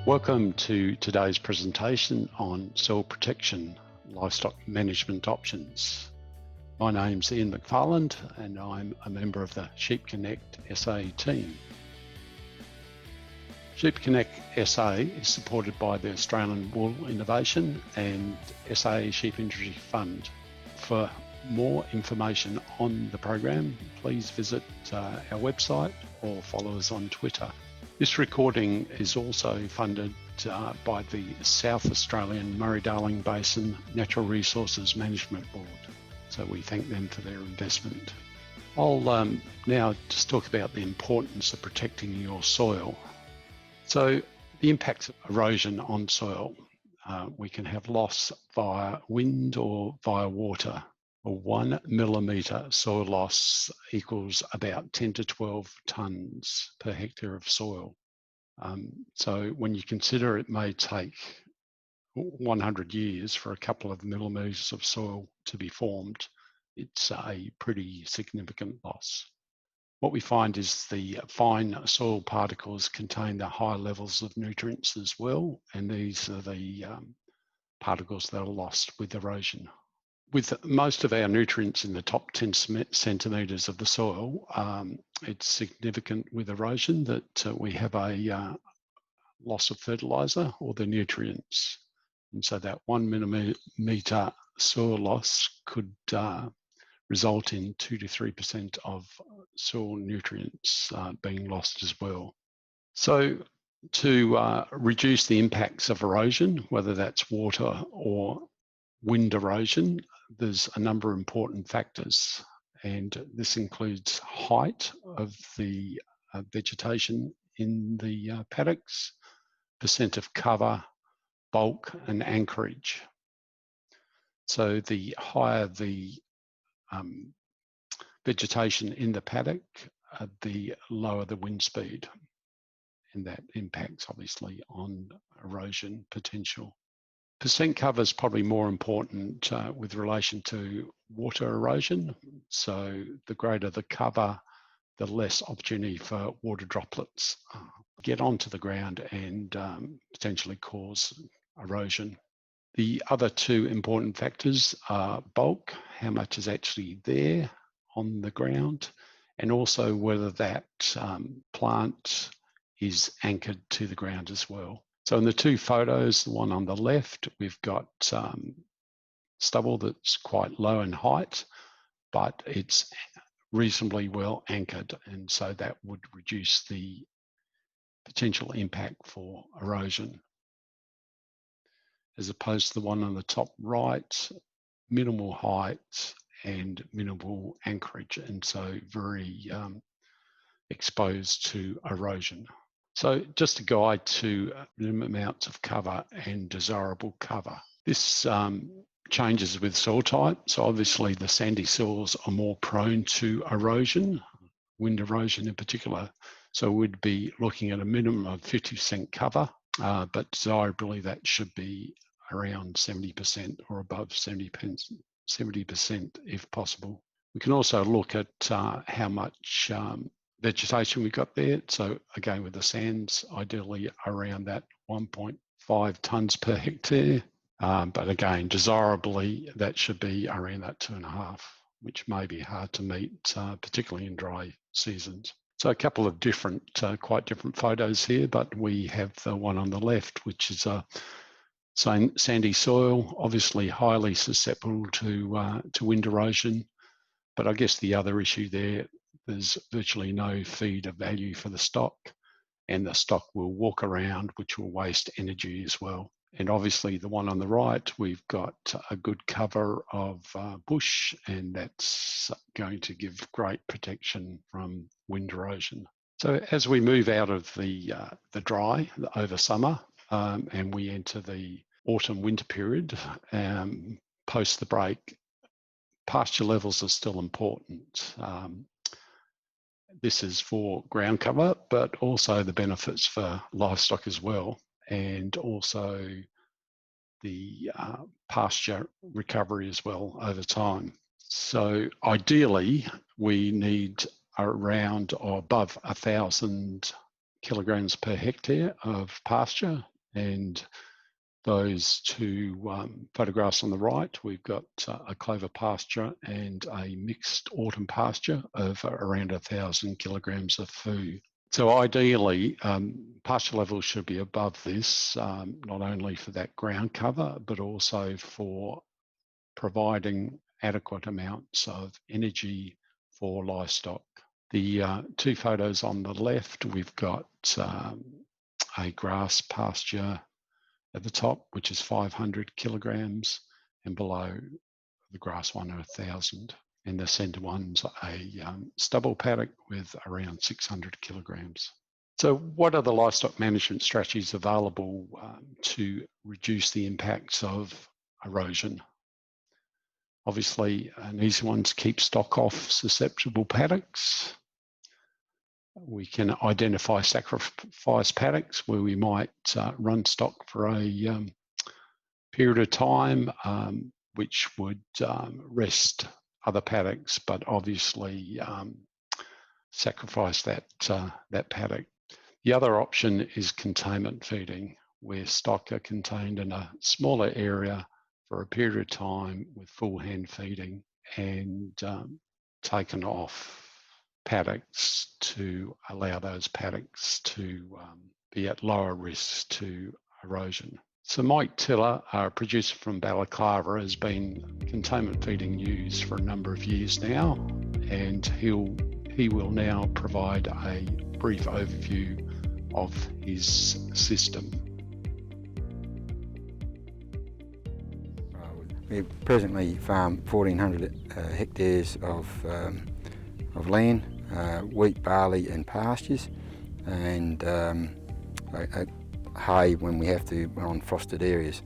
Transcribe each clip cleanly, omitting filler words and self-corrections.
Welcome to today's presentation on soil protection, livestock management options. My name's Ian McFarland and I'm a member of the Sheep Connect SA team. Sheep Connect SA is supported by the Australian Wool Innovation and SA Sheep Industry Fund. For more information on the program, please visit our website or follow us on Twitter. This recording is also funded by the South Australian Murray-Darling Basin Natural Resources Management Board, so we thank them for their investment. I'll now just talk about the importance of protecting your soil. So the impacts of erosion on soil, we can have loss via wind or via water. A 1 millimetre soil loss equals about 10 to 12 tonnes per hectare of soil. So when you consider it may take 100 years for a couple of millimetres of soil to be formed, it's a pretty significant loss. What we find is the fine soil particles contain the high levels of nutrients as well, and these are the particles that are lost with erosion. With most of our nutrients in the top 10 centimetres of the soil, it's significant with erosion that we have a loss of fertiliser or the nutrients. And so that 1 millimetre soil loss could result in 2 to 3% of soil nutrients being lost as well. So to reduce the impacts of erosion, whether that's water or wind erosion, there's a number of important factors, and this includes height of the vegetation in the paddocks, percent of cover, bulk and anchorage. So the higher the vegetation in the paddock, the lower the wind speed, and that impacts obviously on erosion potential. Percent cover is probably more important with relation to water erosion. So the greater the cover, the less opportunity for water droplets get onto the ground and potentially cause erosion. The other two important factors are bulk, how much is actually there on the ground, and also whether that plant is anchored to the ground as well. So in the two photos, the one on the left, we've got stubble that's quite low in height, but it's reasonably well anchored, and so that would reduce the potential impact for erosion. As opposed to the one on the top right, minimal height and minimal anchorage, and so very exposed to erosion. So just a guide to minimum amounts of cover and desirable cover. This changes with soil type. So obviously the sandy soils are more prone to erosion, wind erosion in particular. So we'd be looking at a minimum of 50% cover, but desirably that should be around 70% or above 70% if possible. We can also look at how much vegetation we got there. So again, with the sands, ideally around that 1.5 tonnes per hectare. But again, desirably, that should be around that 2.5, which may be hard to meet, particularly in dry seasons. So a couple of different, quite different photos here, but we have the one on the left, which is a sandy soil, obviously highly susceptible to wind erosion. But I guess the other issue there's virtually no feed of value for the stock, and the stock will walk around, which will waste energy as well. And obviously the one on the right, we've got a good cover of bush, and that's going to give great protection from wind erosion. So as we move out of the dry, over summer, and we enter the autumn winter period, post the break, pasture levels are still important. This is for ground cover, but also the benefits for livestock as well, and also the pasture recovery as well over time. So ideally, we need around or above 1,000 kilograms per hectare of pasture And those two photographs on the right, we've got a clover pasture and a mixed autumn pasture of around 1,000 kilograms of food. So ideally, pasture levels should be above this, not only for that ground cover, but also for providing adequate amounts of energy for livestock. The two photos on the left, we've got a grass pasture at the top, which is 500 kilograms, and below the grass one 1,000. And the centre one's a stubble paddock with around 600 kilograms. So what are the livestock management strategies available to reduce the impacts of erosion? Obviously, an easy one to keep stock off susceptible paddocks. We can identify sacrifice paddocks where we might run stock for a period of time, which would rest other paddocks, but obviously sacrifice that paddock. The other option is containment feeding, where stock are contained in a smaller area for a period of time with full hand feeding and taken off paddocks to allow those paddocks to be at lower risk to erosion. So Mike Tiller, a producer from Balaklava, has been containment feeding used for a number of years now, and he will now provide a brief overview of his system. We presently farm 1,400 hectares of land, wheat, barley and pastures, and hay when we have to on frosted areas.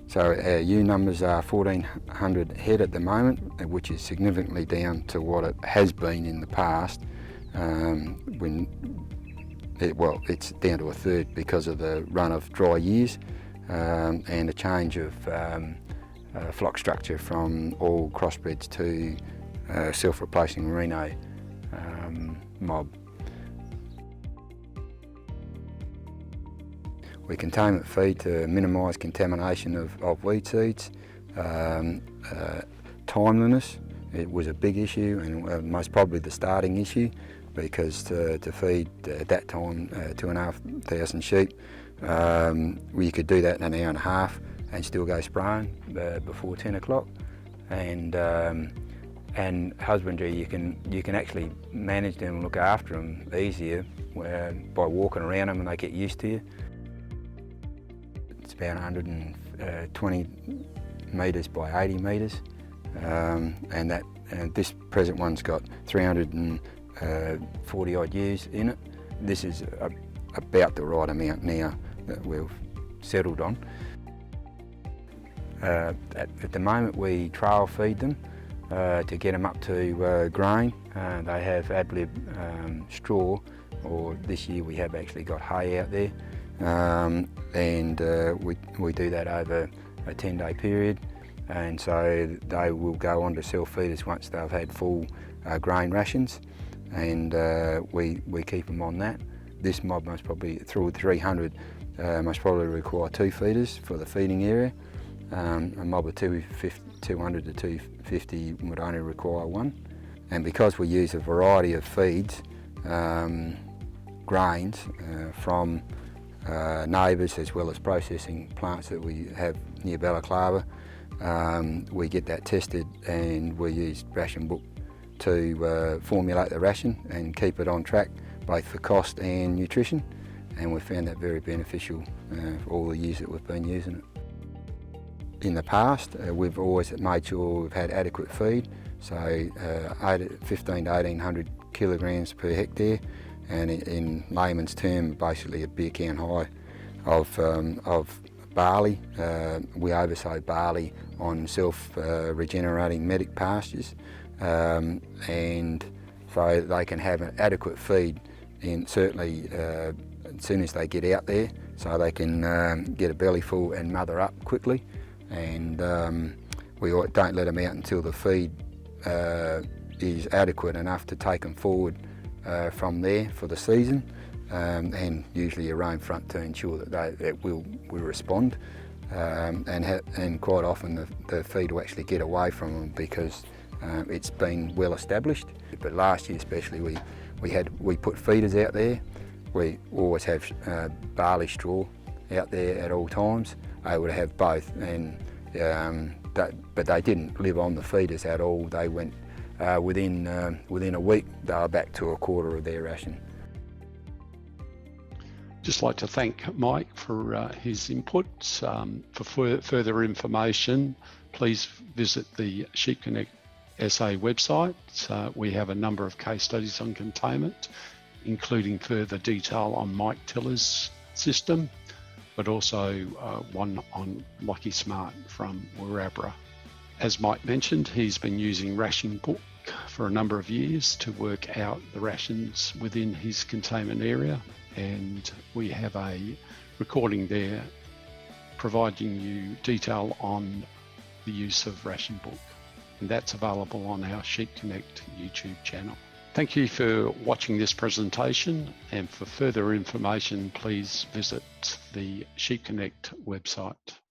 So our ewe numbers are 1,400 head at the moment, which is significantly down to what it has been in the past. It's down to a third because of the run of dry years and a change of flock structure from all crossbreds to self-replacing merino mob. We containment feed to minimise contamination of weed seeds. Timeliness, it was a big issue and most probably the starting issue, because to feed at that time 2,500 sheep, you could do that in an hour and a half and still go spraying before 10 o'clock. And husbandry, you can actually manage them and look after them easier by walking around them and they get used to you. It's about 120 metres by 80 metres, and this present one's got 340 odd ewes in it. This is about the right amount now that we've settled on. At the moment we trail feed them to get them up to grain. They have ad lib straw, or this year we have actually got hay out there, and we do that over a 10-day period, and so they will go on to self-feeders once they've had full grain rations, and we keep them on that. This mob most probably, through 300, most probably require 2 feeders for the feeding area. A mob of 200 to 250 would only require 1. And because we use a variety of feeds, grains from neighbours as well as processing plants that we have near Balaklava, we get that tested and we use Ration Book to formulate the ration and keep it on track both for cost and nutrition, and we've found that very beneficial for all the years that we've been using it. In the past, we've always made sure we've had adequate feed, so 1,500 to 1,800 kilograms per hectare, and in layman's term, basically a beer can high of barley. We oversow barley on self-regenerating medic pastures, and so they can have an adequate feed, and certainly as soon as they get out there, so they can get a belly full and mother up quickly. And we don't let them out until the feed is adequate enough to take them forward from there for the season. and usually a roam front to ensure that we'll respond. And quite often the feed will actually get away from them because it's been well established. But last year especially we put feeders out there. We always have barley straw out there at all times, able to have both, and but they didn't live on the feeders at all. They went within a week they were back to a quarter of their ration. Just like to thank Mike for his input. For further information, please visit the Sheep Connect SA website. We have a number of case studies on containment, including further detail on Mike Tiller's system, but also one on Lucky Smart from Warabra. As Mike mentioned, he's been using Ration Book for a number of years to work out the rations within his containment area, and we have a recording there providing you detail on the use of Ration Book, and that's available on our Sheep Connect YouTube channel. Thank you for watching this presentation, and for further information please visit the Sheep Connect website.